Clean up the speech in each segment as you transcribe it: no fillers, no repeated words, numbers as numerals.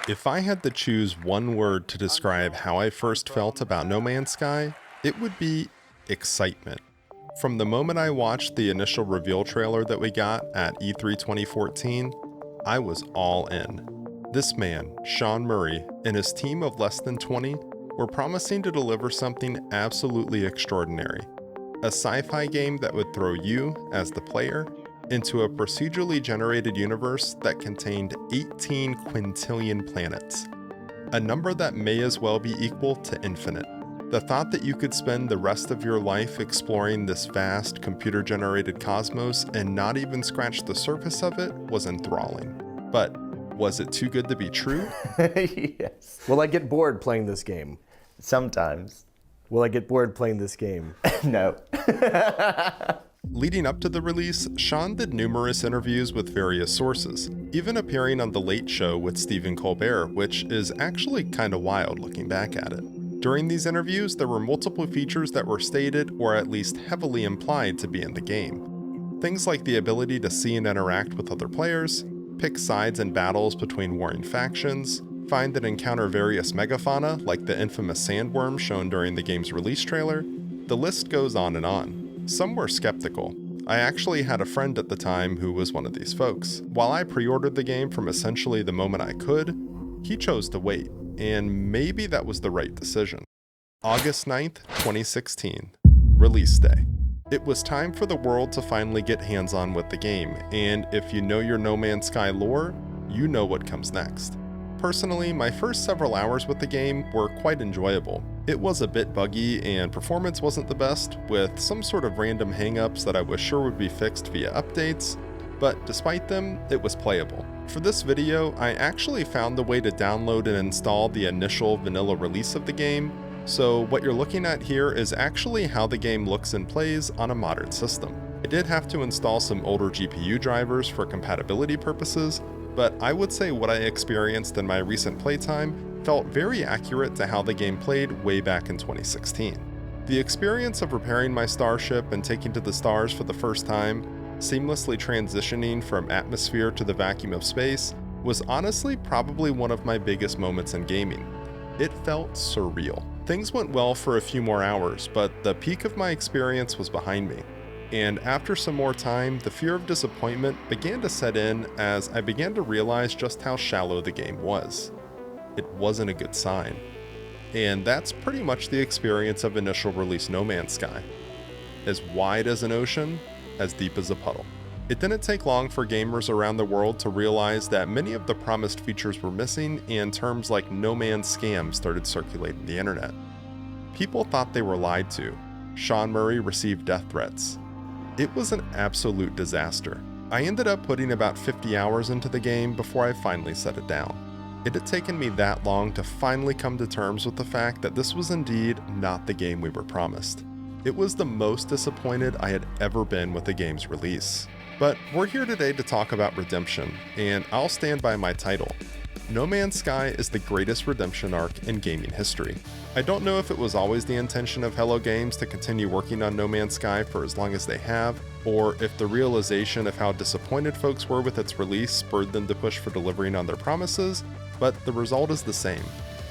If I had to choose one word to describe how I first felt about No Man's Sky, it would be excitement. From the moment I watched the initial reveal trailer that we got at E3 2014, I was all in. This man, Sean Murray, and his team of less than 20 were promising to deliver something absolutely extraordinary. A sci-fi game that would throw you, as the player, into a procedurally generated universe that contained 18 quintillion planets, a number that may as well be equal to infinite. The thought that you could spend the rest of your life exploring this vast computer-generated cosmos and not even scratch the surface of it was enthralling. But was it too good to be true? Yes. Will I get bored playing this game? Sometimes. Will I get bored playing this game? No. Leading up to the release, Sean did numerous interviews with various sources, even appearing on The Late Show with Stephen Colbert, which is actually kinda wild looking back at it. During these interviews, there were multiple features that were stated or at least heavily implied to be in the game. Things like the ability to see and interact with other players, pick sides in battles between warring factions, find and encounter various megafauna like the infamous sandworm shown during the game's release trailer. The list goes on and on. Some were skeptical. I actually had a friend at the time who was one of these folks. While I pre-ordered the game from essentially the moment I could, he chose to wait, and maybe that was the right decision. August 9th, 2016, release day. It was time for the world to finally get hands-on with the game, and if you know your No Man's Sky lore, you know what comes next. Personally, my first several hours with the game were quite enjoyable. It was a bit buggy and performance wasn't the best, with some sort of random hangups that I was sure would be fixed via updates, but despite them, it was playable. For this video, I actually found the way to download and install the initial vanilla release of the game, so what you're looking at here is actually how the game looks and plays on a modern system. I did have to install some older GPU drivers for compatibility purposes, but I would say what I experienced in my recent playtime felt very accurate to how the game played way back in 2016. The experience of repairing my starship and taking to the stars for the first time, seamlessly transitioning from atmosphere to the vacuum of space, was honestly probably one of my biggest moments in gaming. It felt surreal. Things went well for a few more hours, but the peak of my experience was behind me. And after some more time, the fear of disappointment began to set in as I began to realize just how shallow the game was. It wasn't a good sign. And that's pretty much the experience of initial release No Man's Sky. As wide as an ocean, as deep as a puddle. It didn't take long for gamers around the world to realize that many of the promised features were missing, and terms like No Man's Scam started circulating the internet. People thought they were lied to. Sean Murray received death threats. It was an absolute disaster. I ended up putting about 50 hours into the game before I finally set it down. It had taken me that long to finally come to terms with the fact that this was indeed not the game we were promised. It was the most disappointed I had ever been with a game's release. But we're here today to talk about redemption, and I'll stand by my title. No Man's Sky is the greatest redemption arc in gaming history. I don't know if it was always the intention of Hello Games to continue working on No Man's Sky for as long as they have, or if the realization of how disappointed folks were with its release spurred them to push for delivering on their promises, but the result is the same.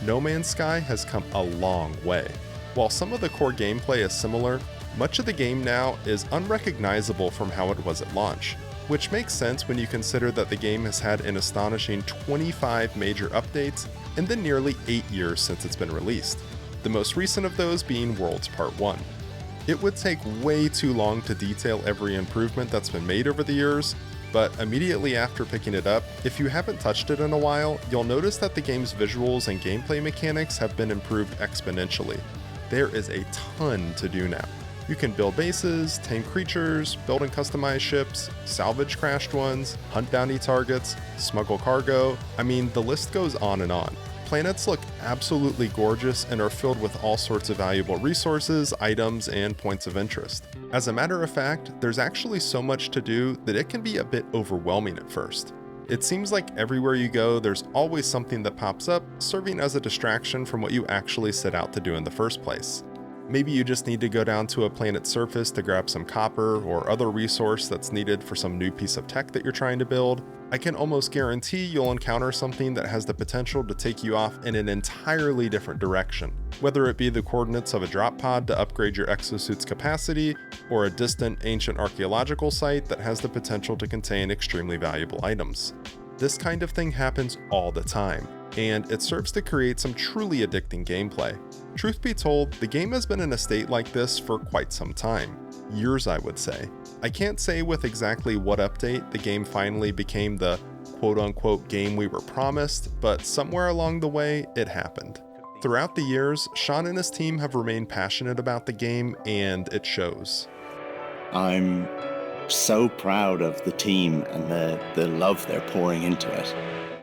No Man's Sky has come a long way. While some of the core gameplay is similar, much of the game now is unrecognizable from how it was at launch, which makes sense when you consider that the game has had an astonishing 25 major updates in the nearly 8 years since it's been released, the most recent of those being Worlds Part 1. It would take way too long to detail every improvement that's been made over the years, but immediately after picking it up, if you haven't touched it in a while, you'll notice that the game's visuals and gameplay mechanics have been improved exponentially. There is a ton to do now. You can build bases, tame creatures, build and customize ships, salvage crashed ones, hunt bounty targets, smuggle cargo. I mean, the list goes on and on. Planets look absolutely gorgeous and are filled with all sorts of valuable resources, items, and points of interest. As a matter of fact, there's actually so much to do that it can be a bit overwhelming at first. It seems like everywhere you go, there's always something that pops up, serving as a distraction from what you actually set out to do in the first place. Maybe you just need to go down to a planet's surface to grab some copper or other resource that's needed for some new piece of tech that you're trying to build. I can almost guarantee you'll encounter something that has the potential to take you off in an entirely different direction, whether it be the coordinates of a drop pod to upgrade your exosuit's capacity, or a distant ancient archaeological site that has the potential to contain extremely valuable items. This kind of thing happens all the time, and it serves to create some truly addicting gameplay. Truth be told, the game has been in a state like this for quite some time. Years, I would say. I can't say with exactly what update the game finally became the quote-unquote game we were promised, but somewhere along the way, it happened. Throughout the years, Sean and his team have remained passionate about the game, and it shows. I'm so proud of the team and the love they're pouring into it.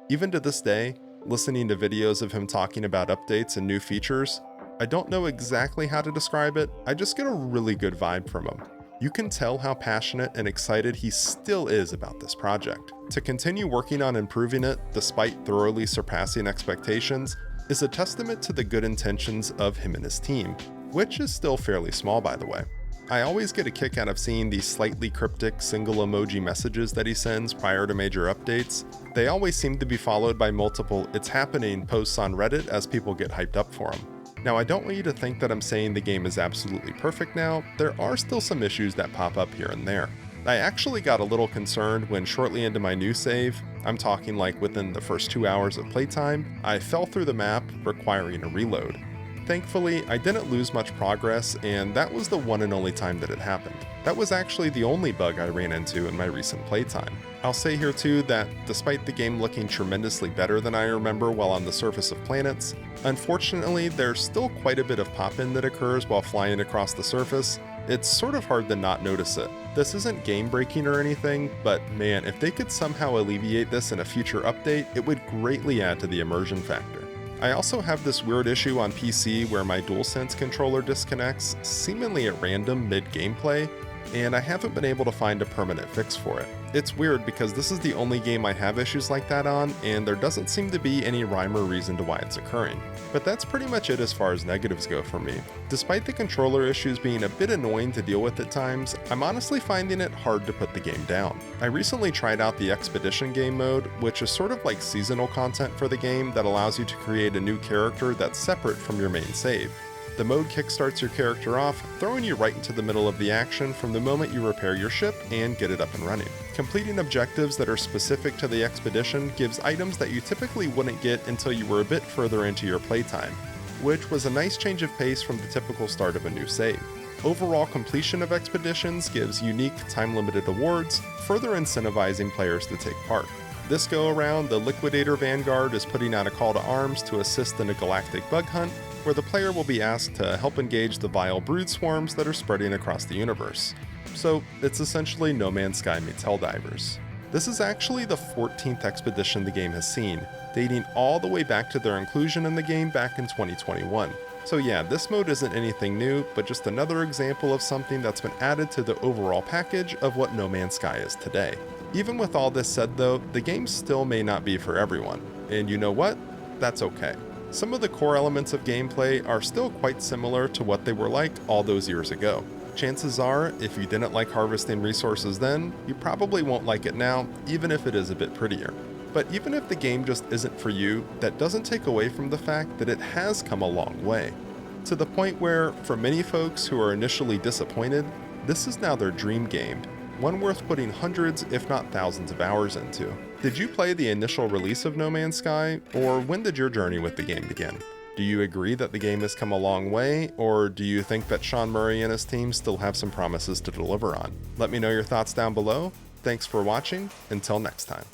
Even to this day, listening to videos of him talking about updates and new features, I don't know exactly how to describe it, I just get a really good vibe from him. You can tell how passionate and excited he still is about this project. To continue working on improving it, despite thoroughly surpassing expectations, is a testament to the good intentions of him and his team, which is still fairly small by the way. I always get a kick out of seeing these slightly cryptic single emoji messages that he sends prior to major updates. They always seem to be followed by multiple "it's happening" posts on Reddit as people get hyped up for him. Now, I don't want you to think that I'm saying the game is absolutely perfect now. There are still some issues that pop up here and there. I actually got a little concerned when shortly into my new save, I'm talking like within the first 2 hours of playtime, I fell through the map requiring a reload. Thankfully, I didn't lose much progress, and that was the one and only time that it happened. That was actually the only bug I ran into in my recent playtime. I'll say here too that despite the game looking tremendously better than I remember while on the surface of planets, unfortunately there's still quite a bit of pop-in that occurs while flying across the surface. It's sort of hard to not notice it. This isn't game-breaking or anything, but man, if they could somehow alleviate this in a future update, it would greatly add to the immersion factor. I also have this weird issue on PC where my DualSense controller disconnects seemingly at random mid-gameplay, and I haven't been able to find a permanent fix for it. It's weird because this is the only game I have issues like that on, and there doesn't seem to be any rhyme or reason to why it's occurring. But that's pretty much it as far as negatives go for me. Despite the controller issues being a bit annoying to deal with at times, I'm honestly finding it hard to put the game down. I recently tried out the Expedition game mode, which is sort of like seasonal content for the game that allows you to create a new character that's separate from your main save. The mode kickstarts your character off, throwing you right into the middle of the action from the moment you repair your ship and get it up and running. Completing objectives that are specific to the expedition gives items that you typically wouldn't get until you were a bit further into your playtime, which was a nice change of pace from the typical start of a new save. Overall completion of expeditions gives unique time-limited awards, further incentivizing players to take part. This go around, the Liquidator Vanguard is putting out a call to arms to assist in a galactic bug hunt, where the player will be asked to help engage the vile brood swarms that are spreading across the universe. So it's essentially No Man's Sky meets Helldivers. This is actually the 14th expedition the game has seen, dating all the way back to their inclusion in the game back in 2021. So yeah, this mode isn't anything new, but just another example of something that's been added to the overall package of what No Man's Sky is today. Even with all this said though, the game still may not be for everyone. And you know what? That's okay. Some of the core elements of gameplay are still quite similar to what they were like all those years ago. Chances are, if you didn't like harvesting resources then, you probably won't like it now, even if it is a bit prettier. But even if the game just isn't for you, that doesn't take away from the fact that it has come a long way. To the point where, for many folks who are initially disappointed, this is now their dream game, one worth putting hundreds if not thousands of hours into. Did you play the initial release of No Man's Sky, or when did your journey with the game begin? Do you agree that the game has come a long way, or do you think that Sean Murray and his team still have some promises to deliver on? Let me know your thoughts down below. Thanks for watching, until next time.